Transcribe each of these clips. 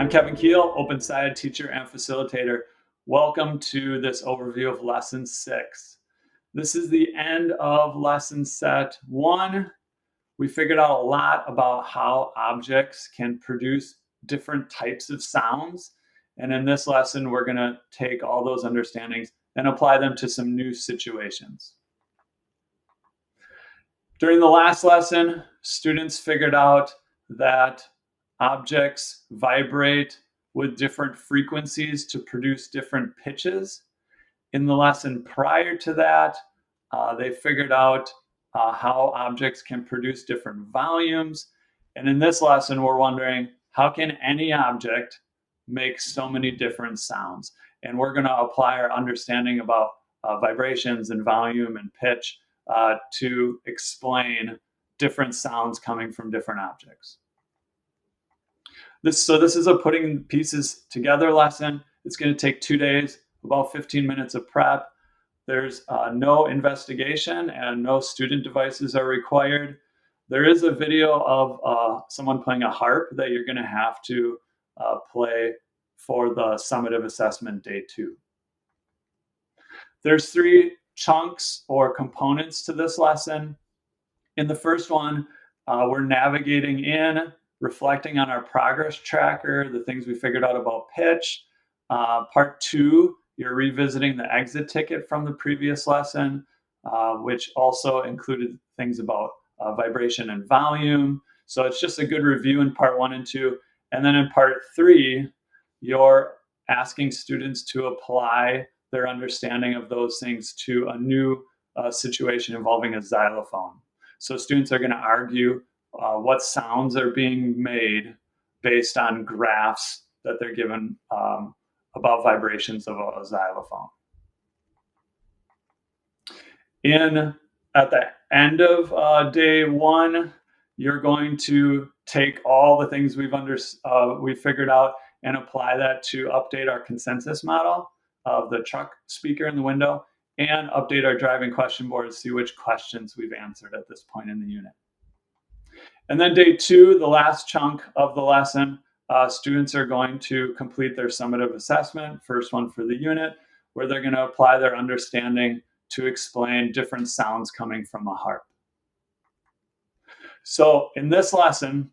I'm Kevin Keel, OpenSciEd teacher and facilitator. Welcome to this overview of Lesson 6. This is the end of Lesson Set 1. We figured out a lot about how objects can produce different types of sounds. And in this lesson, we're going to take all those understandings and apply them to some new situations. During the last lesson, students figured out that objects vibrate with different frequencies to produce different pitches. In the lesson prior to that, they figured out how objects can produce different volumes. And in this lesson, we're wondering, how can any object make so many different sounds? And we're going to apply our understanding about vibrations and volume and pitch to explain different sounds coming from different objects. This is a putting pieces together lesson. It's going to take 2 days, about 15 minutes of prep. There's no investigation and no student devices are required. There is a video of someone playing a harp that you're going to have to play for the summative assessment day 2. There's 3 chunks or components to this lesson. In the first one, we're navigating in, reflecting on our progress tracker, the things we figured out about pitch. Part 2, you're revisiting the exit ticket from the previous lesson, which also included things about vibration and volume. So it's just a good review in part 1 and 2. And then in part 3, you're asking students to apply their understanding of those things to a new situation involving a xylophone. So students are going to argue what sounds are being made based on graphs that they're given about vibrations of a xylophone. At the end of day 1, you're going to take all the things we've figured out and apply that to update our consensus model of the truck speaker in the window and update our driving question board to see which questions we've answered at this point in the unit. And then day 2, the last chunk of the lesson, students are going to complete their summative assessment, first one for the unit, where they're going to apply their understanding to explain different sounds coming from a harp. So in this lesson,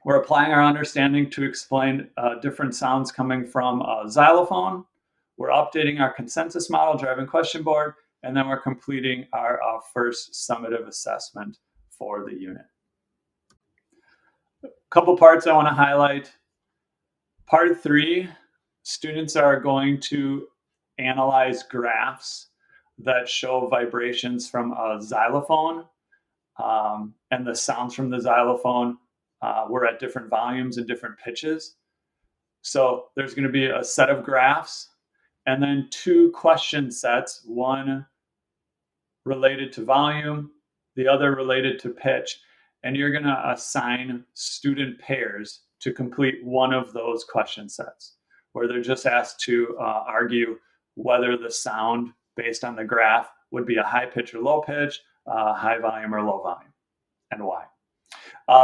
we're applying our understanding to explain different sounds coming from a xylophone. We're updating our consensus model, driving question board, and then we're completing our first summative assessment for the unit. A couple parts I want to highlight. Part 3, students are going to analyze graphs that show vibrations from a xylophone, and the sounds from the xylophone were at different volumes and different pitches. So there's going to be a set of graphs and then 2 question sets, one related to volume, the other related to pitch, and you're going to assign student pairs to complete one of those question sets, where they're just asked to argue whether the sound based on the graph would be a high pitch or low pitch, high volume or low volume, and why.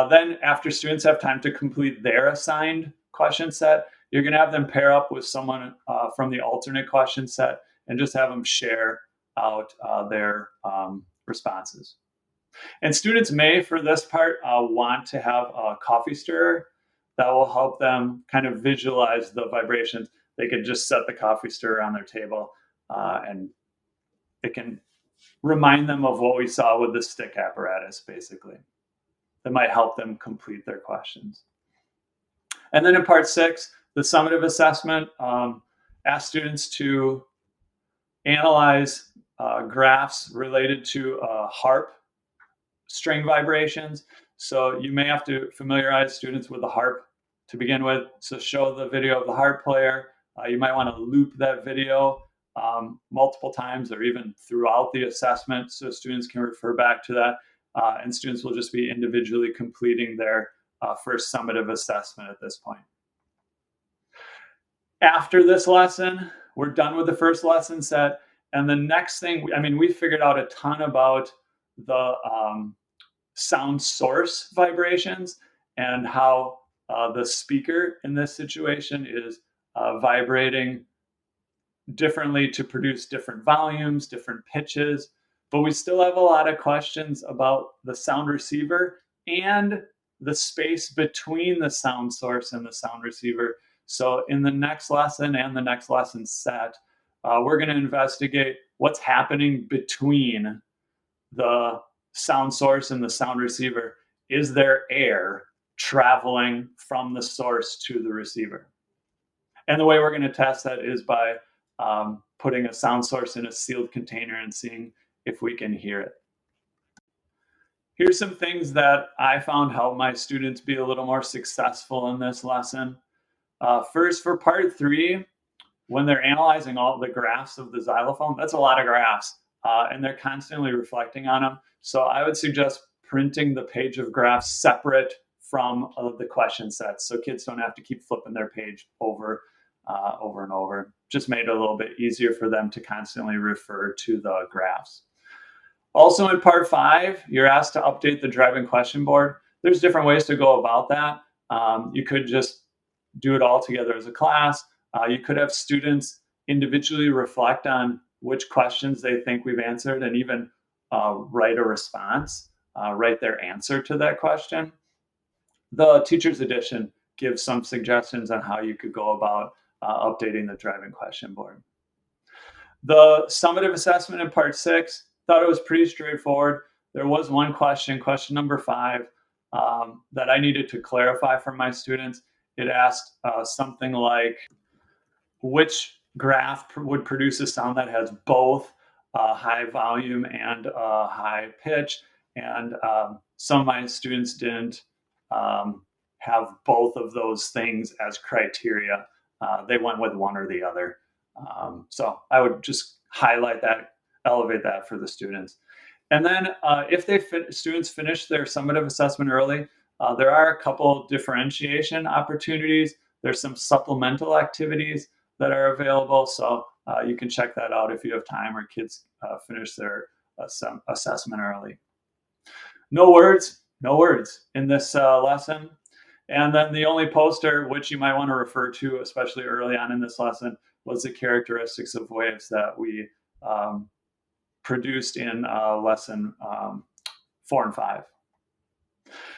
Then after students have time to complete their assigned question set, you're going to have them pair up with someone from the alternate question set and just have them share out their responses. And students may, for this part, want to have a coffee stirrer that will help them kind of visualize the vibrations. They could just set the coffee stirrer on their table and it can remind them of what we saw with the stick apparatus, basically. That might help them complete their questions. And then in part 6, the summative assessment asks students to analyze graphs related to harp string vibrations. So you may have to familiarize students with the harp to begin with. So show the video of the harp player. You might want to loop that video multiple times or even throughout the assessment so students can refer back to that. And students will just be individually completing their first summative assessment at this point. After this lesson, we're done with the first lesson set. And the next thing, we figured out a ton about the sound source vibrations and how The speaker in this situation is vibrating differently to produce different volumes, different pitches, but we still have a lot of questions about the sound receiver and the space between the sound source and the sound receiver. So in the next lesson and the next lesson set, we're going to investigate what's happening between the sound source and the sound receiver. Is there air traveling from the source to the receiver? And the way we're going to test that is by putting a sound source in a sealed container and seeing if we can hear it. Here's some things that I found help my students be a little more successful in this lesson. First, for part 3, when they're analyzing all the graphs of the xylophone, that's a lot of graphs, and they're constantly reflecting on them. So I would suggest printing the page of graphs separate from the question sets, so kids don't have to keep flipping their page over and over. Just made it a little bit easier for them to constantly refer to the graphs. Also in part 5, you're asked to update the driving question board. There's different ways to go about that. You could just do it all together as a class. You could have students individually reflect on which questions they think we've answered and even write a response, write their answer to that question. The teacher's edition gives some suggestions on how you could go about updating the driving question board. The summative assessment in part 6, thought it was pretty straightforward. There was one question number 5, that I needed to clarify for my students. It asked something like, which graph would produce a sound that has both high volume and high pitch? And some of my students didn't have both of those things as criteria. They went with one or the other. So I would just highlight that, elevate that for the students. And then if students finish their summative assessment early, there are a couple differentiation opportunities. There's some supplemental activities that are available. So you can check that out if you have time or kids finish their assessment early. No words in this lesson. And then the only poster, which you might want to refer to, especially early on in this lesson, was the characteristics of waves that we produced in lesson 4 and 5.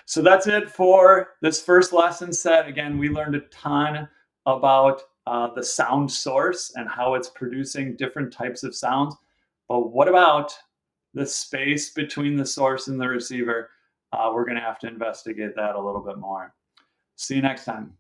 So that's it for this first lesson set. Again, we learned a ton about the sound source and how it's producing different types of sounds. But what about the space between the source and the receiver? We're going to have to investigate that a little bit more. See you next time.